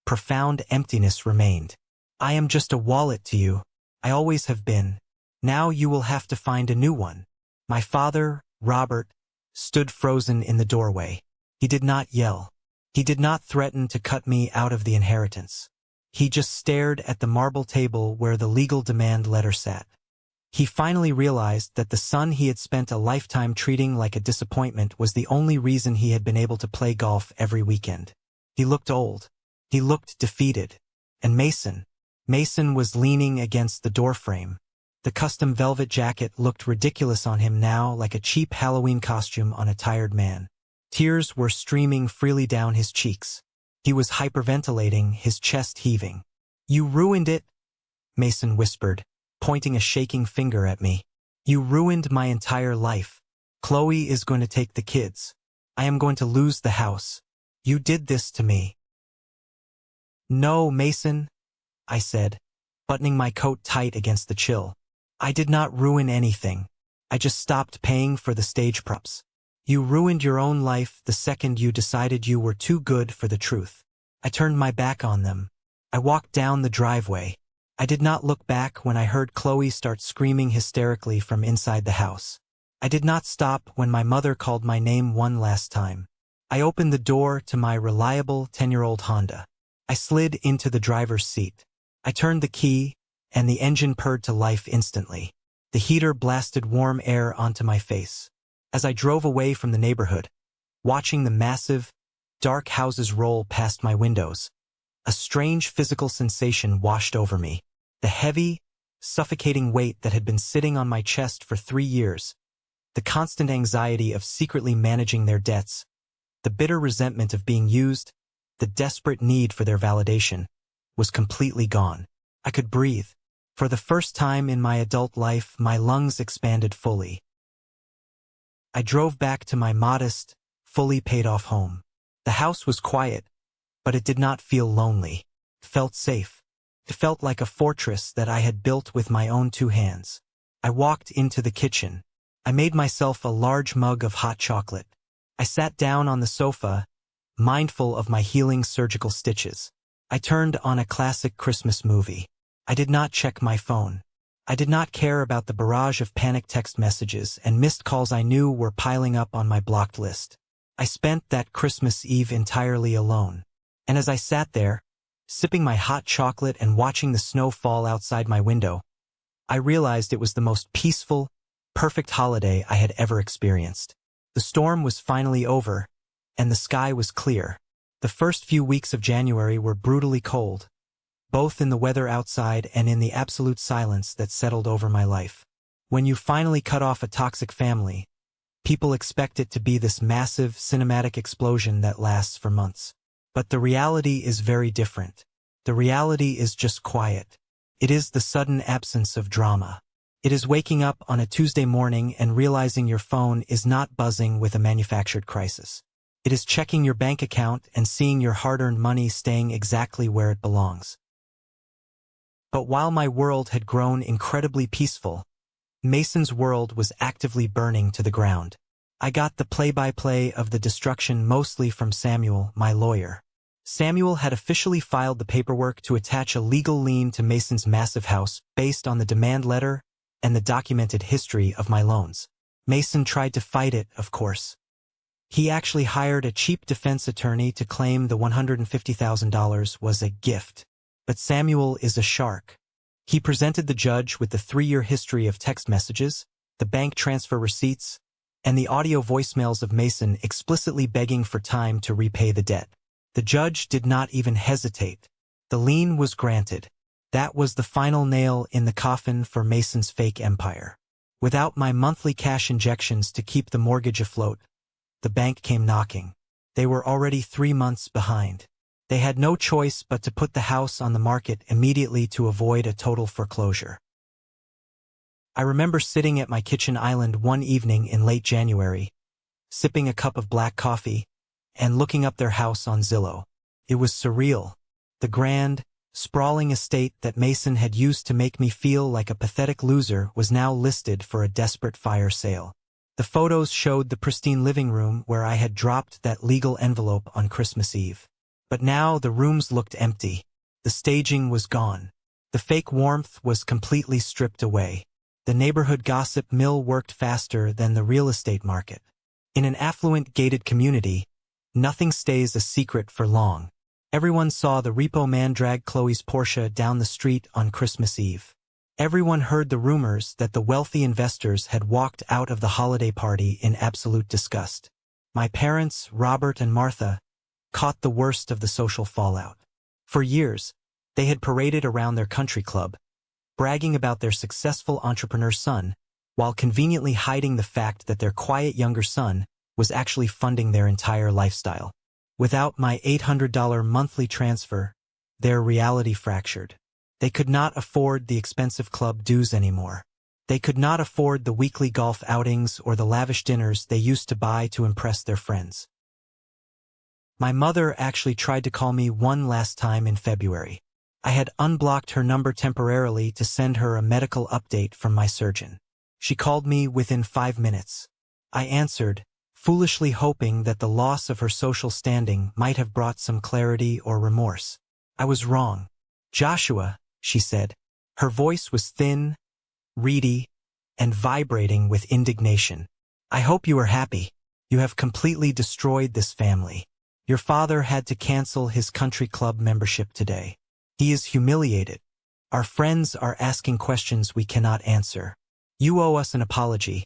profound emptiness remained. "I am just a wallet to you. I always have been. Now you will have to find a new one." My father, Robert, stood frozen in the doorway. He did not yell. He did not threaten to cut me out of the inheritance. He just stared at the marble table where the legal demand letter sat. He finally realized that the son he had spent a lifetime treating like a disappointment was the only reason he had been able to play golf every weekend. He looked old. He looked defeated. And Mason was leaning against the doorframe. The custom velvet jacket looked ridiculous on him now, like a cheap Halloween costume on a tired man. Tears were streaming freely down his cheeks. He was hyperventilating, his chest heaving. "You ruined it," Mason whispered, pointing a shaking finger at me. "You ruined my entire life. Chloe is going to take the kids. I am going to lose the house. You did this to me." "No, Mason," I said. buttoning my coat tight against the chill. I did not ruin anything. I just stopped paying for the stage props. You ruined your own life the second you decided you were too good for the truth. I turned my back on them. I walked down the driveway. I did not look back when I heard Chloe start screaming hysterically from inside the house. I did not stop when my mother called my name one last time. I opened the door to my reliable 10-year-old Honda. I slid into the driver's seat. I turned the key, and the engine purred to life instantly. The heater blasted warm air onto my face. As I drove away from the neighborhood, watching the massive, dark houses roll past my windows, a strange physical sensation washed over me. The heavy, suffocating weight that had been sitting on my chest for 3 years, the constant anxiety of secretly managing their debts, the bitter resentment of being used, the desperate need for their validation, was completely gone. I could breathe. For the first time in my adult life, my lungs expanded fully. I drove back to my modest, fully paid-off home. The house was quiet, but it did not feel lonely. It felt safe. It felt like a fortress that I had built with my own 2 hands. I walked into the kitchen. I made myself a large mug of hot chocolate. I sat down on the sofa, mindful of my healing surgical stitches. I turned on a classic Christmas movie. I did not check my phone. I did not care about the barrage of panic text messages and missed calls I knew were piling up on my blocked list. I spent that Christmas Eve entirely alone. And as I sat there, sipping my hot chocolate and watching the snow fall outside my window, I realized it was the most peaceful, perfect holiday I had ever experienced. The storm was finally over, and the sky was clear. The first few weeks of January were brutally cold, both in the weather outside and in the absolute silence that settled over my life. When you finally cut off a toxic family, people expect it to be this massive cinematic explosion that lasts for months. But the reality is very different. The reality is just quiet. It is the sudden absence of drama. It is waking up on a Tuesday morning and realizing your phone is not buzzing with a manufactured crisis. It is checking your bank account and seeing your hard-earned money staying exactly where it belongs. But while my world had grown incredibly peaceful, Mason's world was actively burning to the ground. I got the play-by-play of the destruction mostly from Samuel, my lawyer. Samuel had officially filed the paperwork to attach a legal lien to Mason's massive house based on the demand letter and the documented history of my loans. Mason tried to fight it, of course. He actually hired a cheap defense attorney to claim the $150,000 was a gift. But Samuel is a shark. He presented the judge with the 3-year history of text messages, the bank transfer receipts, and the audio voicemails of Mason explicitly begging for time to repay the debt. The judge did not even hesitate. The lien was granted. That was the final nail in the coffin for Mason's fake empire. Without my monthly cash injections to keep the mortgage afloat, the bank came knocking. They were already 3 months behind. They had no choice but to put the house on the market immediately to avoid a total foreclosure. I remember sitting at my kitchen island one evening in late January, sipping a cup of black coffee, and looking up their house on Zillow. It was surreal. The grand, sprawling estate that Mason had used to make me feel like a pathetic loser was now listed for a desperate fire sale. The photos showed the pristine living room where I had dropped that legal envelope on Christmas Eve. But now the rooms looked empty. The staging was gone. The fake warmth was completely stripped away. The neighborhood gossip mill worked faster than the real estate market. In an affluent gated community, nothing stays a secret for long. Everyone saw the repo man drag Chloe's Porsche down the street on Christmas Eve. Everyone heard the rumors that the wealthy investors had walked out of the holiday party in absolute disgust. My parents, Robert and Martha, caught the worst of the social fallout. For years, they had paraded around their country club, bragging about their successful entrepreneur son, while conveniently hiding the fact that their quiet younger son was actually funding their entire lifestyle. Without my $800 monthly transfer, their reality fractured. They could not afford the expensive club dues anymore. They could not afford the weekly golf outings or the lavish dinners they used to buy to impress their friends. My mother actually tried to call me one last time in February. I had unblocked her number temporarily to send her a medical update from my surgeon. She called me within 5 minutes. I answered, foolishly hoping that the loss of her social standing might have brought some clarity or remorse. I was wrong. "Joshua," she said. Her voice was thin, reedy, and vibrating with indignation. "I hope you are happy. You have completely destroyed this family. Your father had to cancel his country club membership today. He is humiliated. Our friends are asking questions we cannot answer. You owe us an apology,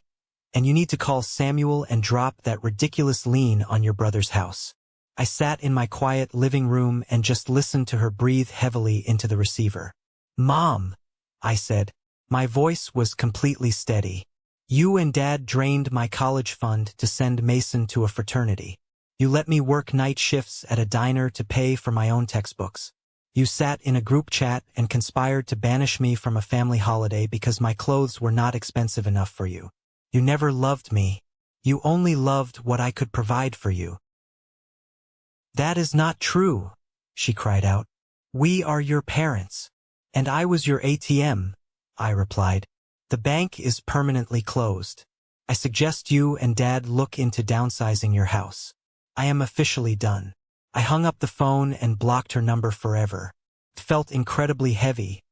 and you need to call Samuel and drop that ridiculous lien on your brother's house." I sat in my quiet living room and just listened to her breathe heavily into the receiver. "Mom," I said. My voice was completely steady. "You and Dad drained my college fund to send Mason to a fraternity. You let me work night shifts at a diner to pay for my own textbooks. You sat in a group chat and conspired to banish me from a family holiday because my clothes were not expensive enough for you. You never loved me. You only loved what I could provide for you." "That is not true," she cried out. "We are your parents. And I was your ATM," I replied. "The bank is permanently closed. I suggest you and Dad look into downsizing your house. I am officially done." I hung up the phone and blocked her number forever. It felt incredibly heavy,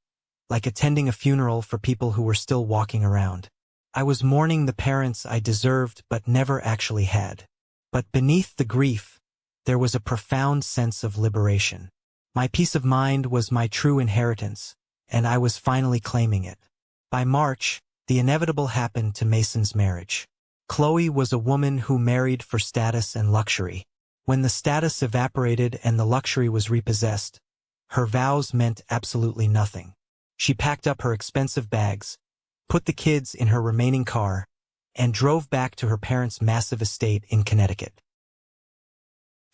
like attending a funeral for people who were still walking around. I was mourning the parents I deserved but never actually had. But beneath the grief, there was a profound sense of liberation. My peace of mind was my true inheritance, and I was finally claiming it. By March, the inevitable happened to Mason's marriage. Chloe was a woman who married for status and luxury. When the status evaporated and the luxury was repossessed, her vows meant absolutely nothing. She packed up her expensive bags, put the kids in her remaining car, and drove back to her parents' massive estate in Connecticut.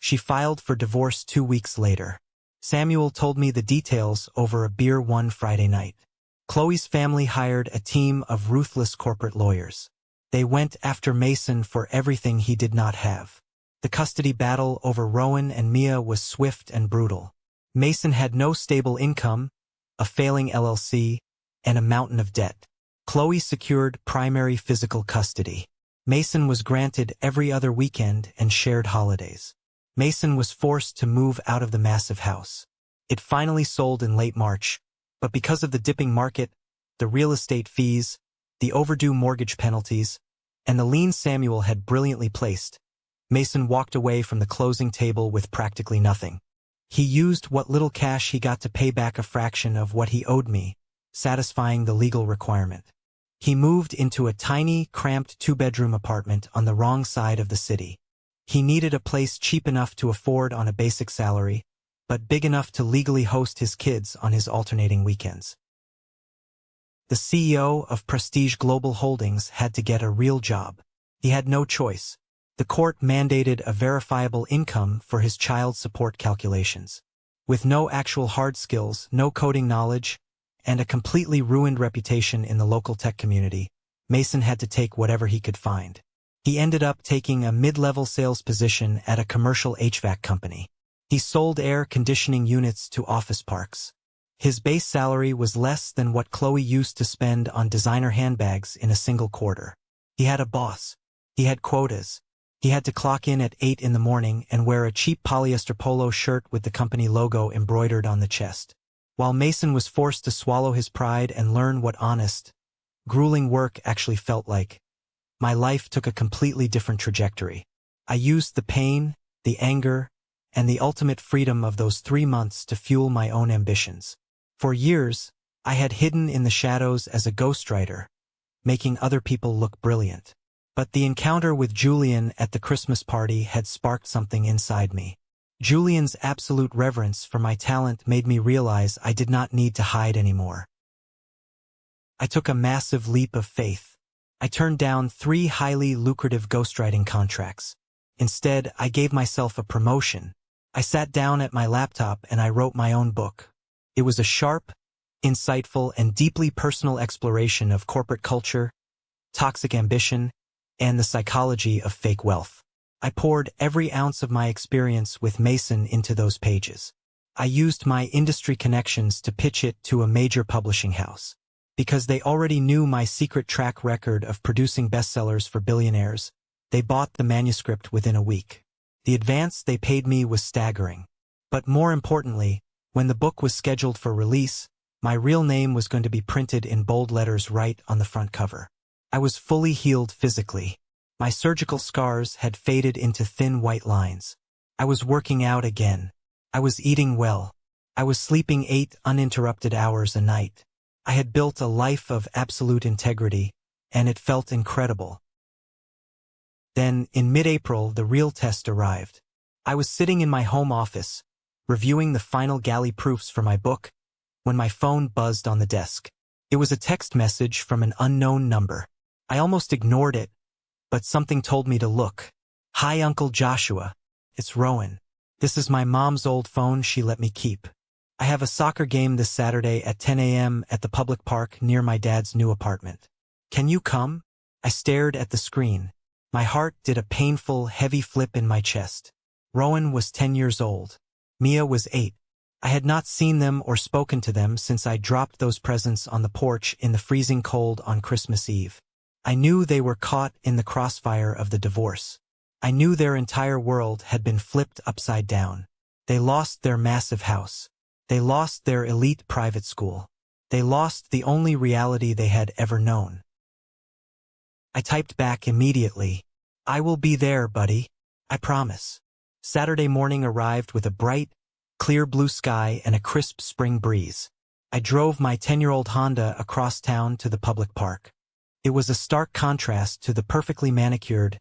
She filed for divorce 2 weeks later. Samuel told me the details over a beer one Friday night. Chloe's family hired a team of ruthless corporate lawyers. They went after Mason for everything he did not have. The custody battle over Rowan and Mia was swift and brutal. Mason had no stable income, a failing LLC, and a mountain of debt. Chloe secured primary physical custody. Mason was granted every other weekend and shared holidays. Mason was forced to move out of the massive house. It finally sold in late March, but because of the dipping market, the real estate fees, the overdue mortgage penalties, and the lien Samuel had brilliantly placed, Mason walked away from the closing table with practically nothing. He used what little cash he got to pay back a fraction of what he owed me, satisfying the legal requirement. He moved into a tiny, cramped 2-bedroom apartment on the wrong side of the city. He needed a place cheap enough to afford on a basic salary, but big enough to legally host his kids on his alternating weekends. The CEO of Prestige Global Holdings had to get a real job. He had no choice. The court mandated a verifiable income for his child support calculations. With no actual hard skills, no coding knowledge, and a completely ruined reputation in the local tech community, Mason had to take whatever he could find. He ended up taking a mid-level sales position at a commercial HVAC company. He sold air conditioning units to office parks. His base salary was less than what Chloe used to spend on designer handbags in a single quarter. He had a boss. He had quotas. He had to clock in at 8 in the morning and wear a cheap polyester polo shirt with the company logo embroidered on the chest. While Mason was forced to swallow his pride and learn what honest, grueling work actually felt like, my life took a completely different trajectory. I used the pain, the anger, and the ultimate freedom of those 3 months to fuel my own ambitions. For years, I had hidden in the shadows as a ghostwriter, making other people look brilliant. But the encounter with Julian at the Christmas party had sparked something inside me. Julian's absolute reverence for my talent made me realize I did not need to hide anymore. I took a massive leap of faith. I turned down 3 highly lucrative ghostwriting contracts. Instead, I gave myself a promotion. I sat down at my laptop and I wrote my own book. It was a sharp, insightful, and deeply personal exploration of corporate culture, toxic ambition, and the psychology of fake wealth. I poured every ounce of my experience with Mason into those pages. I used my industry connections to pitch it to a major publishing house. Because they already knew my secret track record of producing bestsellers for billionaires, they bought the manuscript within a week. The advance they paid me was staggering. But more importantly, when the book was scheduled for release, my real name was going to be printed in bold letters right on the front cover. I was fully healed physically. My surgical scars had faded into thin white lines. I was working out again. I was eating well. I was sleeping 8 uninterrupted hours a night. I had built a life of absolute integrity, and it felt incredible. Then, in mid-April, the real test arrived. I was sitting in my home office, reviewing the final galley proofs for my book, when my phone buzzed on the desk. It was a text message from an unknown number. I almost ignored it, but something told me to look. "Hi, Uncle Joshua. It's Rowan. This is my mom's old phone she let me keep. I have a soccer game this Saturday at 10 a.m. at the public park near my dad's new apartment. Can you come?" I stared at the screen. My heart did a painful, heavy flip in my chest. Rowan was 10 years old. Mia was 8. I had not seen them or spoken to them since I dropped those presents on the porch in the freezing cold on Christmas Eve. I knew they were caught in the crossfire of the divorce. I knew their entire world had been flipped upside down. They lost their massive house. They lost their elite private school. They lost the only reality they had ever known. I typed back immediately, "I will be there, buddy. I promise." Saturday morning arrived with a bright, clear blue sky and a crisp spring breeze. I drove my 10-year-old Honda across town to the public park. It was a stark contrast to the perfectly manicured,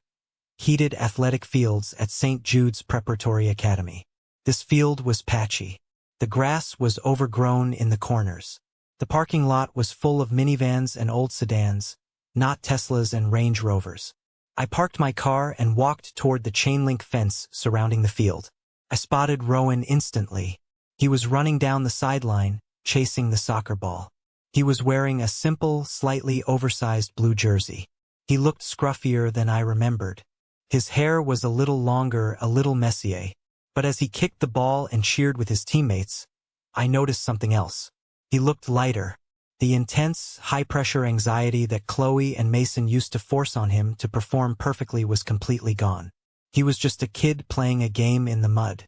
heated athletic fields at St. Jude's Preparatory Academy. This field was patchy. The grass was overgrown in the corners. The parking lot was full of minivans and old sedans, not Teslas and Range Rovers. I parked my car and walked toward the chain-link fence surrounding the field. I spotted Rowan instantly. He was running down the sideline, chasing the soccer ball. He was wearing a simple, slightly oversized blue jersey. He looked scruffier than I remembered. His hair was a little longer, a little messier. But as he kicked the ball and cheered with his teammates, I noticed something else. He looked lighter. The intense, high-pressure anxiety that Chloe and Mason used to force on him to perform perfectly was completely gone. He was just a kid playing a game in the mud.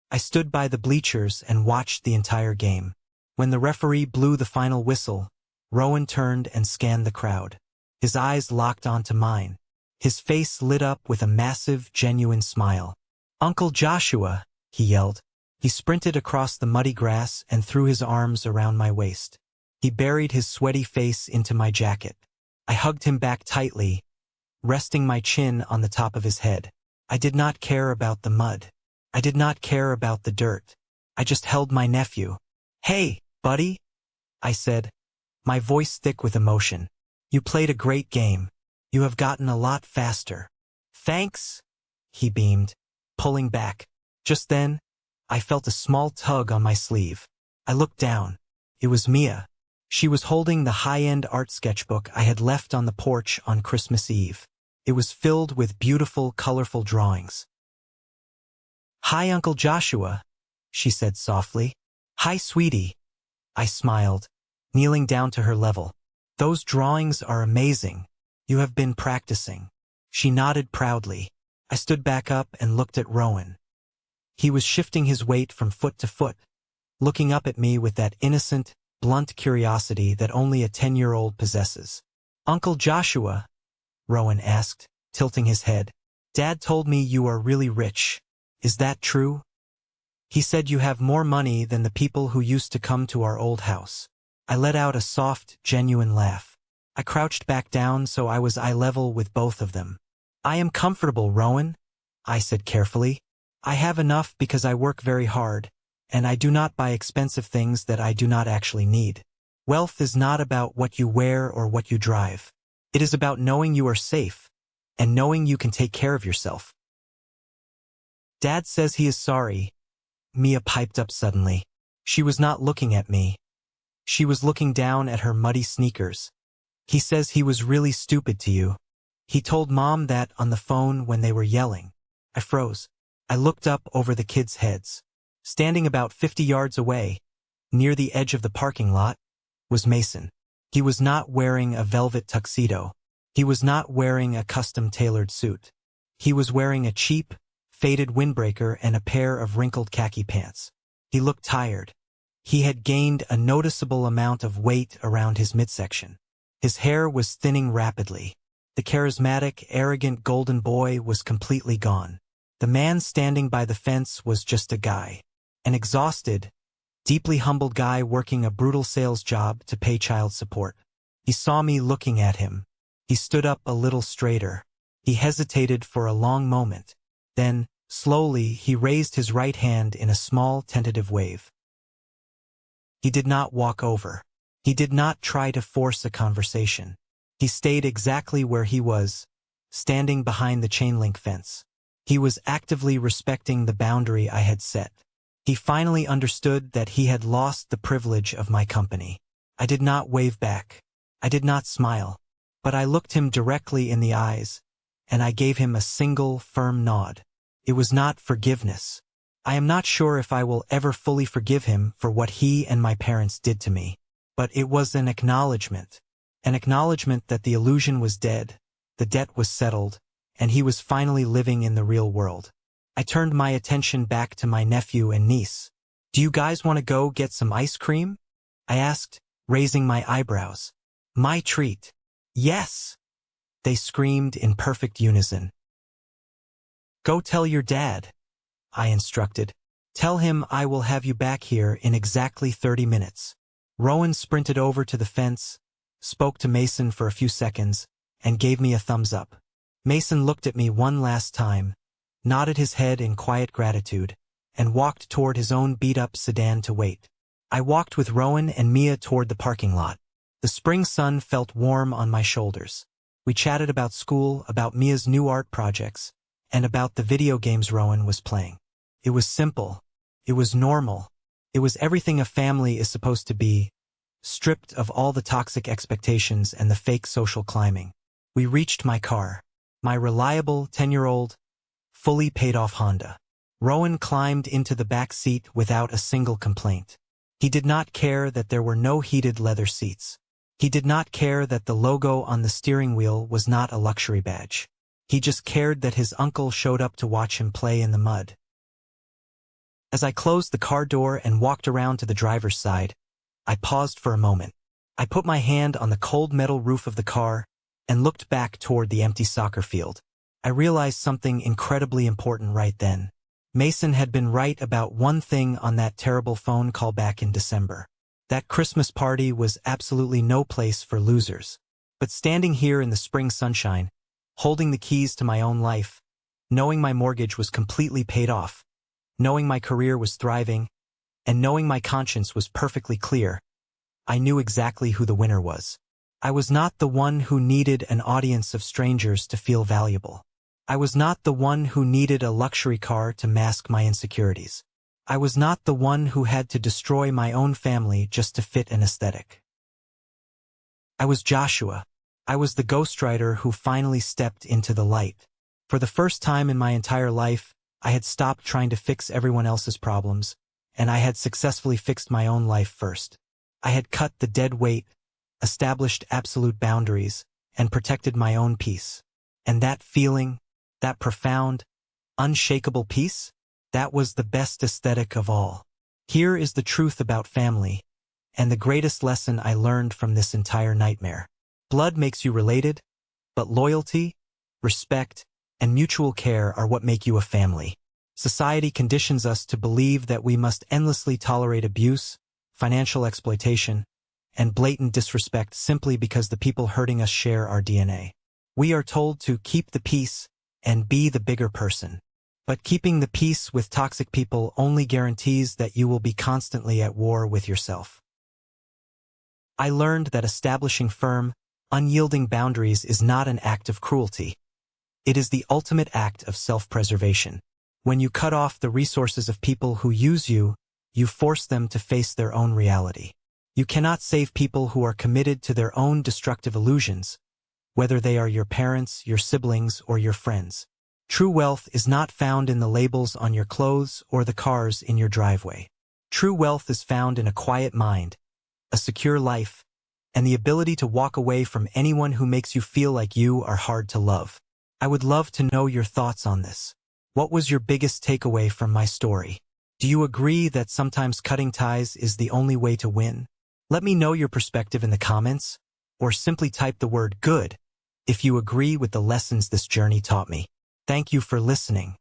I stood by the bleachers and watched the entire game. When the referee blew the final whistle, Rowan turned and scanned the crowd. His eyes locked onto mine. His face lit up with a massive, genuine smile. "Uncle Joshua," he yelled. He sprinted across the muddy grass and threw his arms around my waist. He buried his sweaty face into my jacket. I hugged him back tightly, resting my chin on the top of his head. I did not care about the mud. I did not care about the dirt. I just held my nephew. "Hey, buddy," I said, my voice thick with emotion. "You played a great game. You have gotten a lot faster." "Thanks," he beamed, pulling back. Just then, I felt a small tug on my sleeve. I looked down. It was Mia. She was holding the high-end art sketchbook I had left on the porch on Christmas Eve. It was filled with beautiful, colorful drawings. "Hi, Uncle Joshua," she said softly. "Hi, sweetie." I smiled, kneeling down to her level. "Those drawings are amazing. You have been practicing." She nodded proudly. I stood back up and looked at Rowan. He was shifting his weight from foot to foot, looking up at me with that innocent, blunt curiosity that only a 10-year-old possesses. "Uncle Joshua," Rowan asked, tilting his head, "Dad told me you are really rich. Is that true? He said you have more money than the people who used to come to our old house." I let out a soft, genuine laugh. I crouched back down so I was eye level with both of them. "I am comfortable, Rowan," I said carefully. "I have enough because I work very hard, and I do not buy expensive things that I do not actually need. Wealth is not about what you wear or what you drive. It is about knowing you are safe, and knowing you can take care of yourself." "Dad says he is sorry," Mia piped up suddenly. She was not looking at me. She was looking down at her muddy sneakers. "He says he was really stupid to you. He told Mom that on the phone when they were yelling." I froze. I looked up over the kids' heads. Standing about 50 yards away, near the edge of the parking lot, was Mason. He was not wearing a velvet tuxedo. He was not wearing a custom-tailored suit. He was wearing a cheap, faded windbreaker and a pair of wrinkled khaki pants. He looked tired. He had gained a noticeable amount of weight around his midsection. His hair was thinning rapidly. The charismatic, arrogant golden boy was completely gone. The man standing by the fence was just a guy. An exhausted, deeply humbled guy working a brutal sales job to pay child support. He saw me looking at him. He stood up a little straighter. He hesitated for a long moment. Then, slowly, he raised his right hand in a small, tentative wave. He did not walk over. He did not try to force a conversation. He stayed exactly where he was, standing behind the chain-link fence. He was actively respecting the boundary I had set. He finally understood that he had lost the privilege of my company. I did not wave back. I did not smile. But I looked him directly in the eyes, and I gave him a single, firm nod. It was not forgiveness. I am not sure if I will ever fully forgive him for what he and my parents did to me. But it was an acknowledgement that the illusion was dead, the debt was settled, and he was finally living in the real world. I turned my attention back to my nephew and niece. "Do you guys want to go get some ice cream?" I asked, raising my eyebrows. "My treat." "Yes!" they screamed in perfect unison. "Go tell your dad," I instructed. "Tell him I will have you back here in exactly 30 minutes. Rowan sprinted over to the fence, spoke to Mason for a few seconds, and gave me a thumbs up. Mason looked at me one last time, nodded his head in quiet gratitude, and walked toward his own beat-up sedan to wait. I walked with Rowan and Mia toward the parking lot. The spring sun felt warm on my shoulders. We chatted about school, about Mia's new art projects, and about the video games Rowan was playing. It was simple. It was normal. It was everything a family is supposed to be, stripped of all the toxic expectations and the fake social climbing. We reached my car. My reliable 10-year-old, fully paid-off Honda. Rowan climbed into the back seat without a single complaint. He did not care that there were no heated leather seats. He did not care that the logo on the steering wheel was not a luxury badge. He just cared that his uncle showed up to watch him play in the mud. As I closed the car door and walked around to the driver's side, I paused for a moment. I put my hand on the cold metal roof of the car and looked back toward the empty soccer field. I realized something incredibly important right then. Mason had been right about one thing on that terrible phone call back in December. That Christmas party was absolutely no place for losers. But standing here in the spring sunshine, holding the keys to my own life, knowing my mortgage was completely paid off, knowing my career was thriving, and knowing my conscience was perfectly clear, I knew exactly who the winner was. I was not the one who needed an audience of strangers to feel valuable. I was not the one who needed a luxury car to mask my insecurities. I was not the one who had to destroy my own family just to fit an aesthetic. I was Joshua. I was the ghostwriter who finally stepped into the light. For the first time in my entire life, I had stopped trying to fix everyone else's problems, and I had successfully fixed my own life first. I had cut the dead weight, established absolute boundaries, and protected my own peace. And that feeling, that profound, unshakable peace, that was the best aesthetic of all. Here is the truth about family, and the greatest lesson I learned from this entire nightmare. Blood makes you related, but loyalty, respect, and mutual care are what make you a family. Society conditions us to believe that we must endlessly tolerate abuse, financial exploitation, and blatant disrespect simply because the people hurting us share our DNA. We are told to keep the peace and be the bigger person. But keeping the peace with toxic people only guarantees that you will be constantly at war with yourself. I learned that establishing firm, unyielding boundaries is not an act of cruelty. It is the ultimate act of self-preservation. When you cut off the resources of people who use you, you force them to face their own reality. You cannot save people who are committed to their own destructive illusions, whether they are your parents, your siblings, or your friends. True wealth is not found in the labels on your clothes or the cars in your driveway. True wealth is found in a quiet mind, a secure life, and the ability to walk away from anyone who makes you feel like you are hard to love. I would love to know your thoughts on this. What was your biggest takeaway from my story? Do you agree that sometimes cutting ties is the only way to win? Let me know your perspective in the comments, or simply type the word good if you agree with the lessons this journey taught me. Thank you for listening.